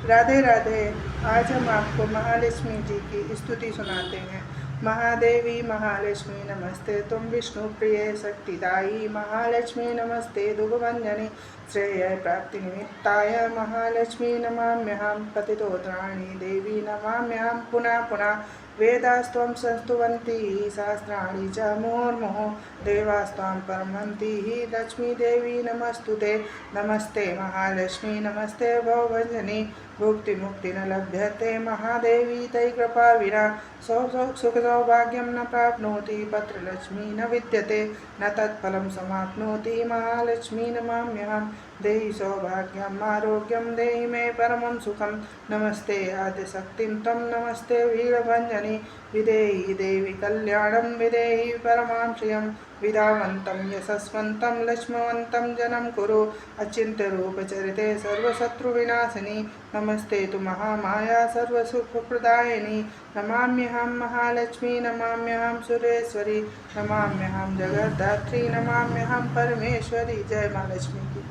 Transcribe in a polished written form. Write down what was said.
राधे राधे। आज हम आपको महालक्ष्मी जी की स्तुति सुनाते हैं। महादेवी महालक्ष्मी नमस्ते तुम विष्णु प्रिय शक्तिदायी। महालक्ष्मी नमस्ते दुर्गभंजनी श्रेय प्राप्ति निमित्ताय। महालक्ष्मी नमाम्यहं पतितोत्राणि देवी नमाम्यहं पुनः पुनः। वेदास्त्वं संस्तुवन्ति शास्त्राणि च मुहुर्मुहुः देवास्त्वां परमन्ति लक्ष्मी देवी नमस्तुते। नमस्ते महालक्ष्मी नमस्ते भवभंजनी भुक्ति मुक्ति न लभ्यते महादेवी तयि कृपा विना सुख सौभाग्यं न प्राप्नोति पत्रलक्ष्मी न विद्यते न तत्फलं समाप्नोति। महालक्ष्मी नमाम्यहं देहि सौभाग्यम् आरोग्यं देहि मे परमं सुखं। नमस्ते आद्यशक्तिं त्वं नमस्ते वीरभंजनी विदेहि देवी कल्याणं विदेहि परमां श्रियं। विधावन्तं यशस्वन्तं लक्ष्मवन्तं जनं कुरु अचिन्त्यरूपचरिते सर्वशत्रुविनाशिनी। नमस्ते तु महामाया सर्वसुखप्रदायिनी। नमाम्यहं महालक्ष्मी नमाम्यहं सुरेश्वरी नमाम्यहं जगद्धात्री नमाम्यहं परमेश्वरी। जय महालक्ष्मी की।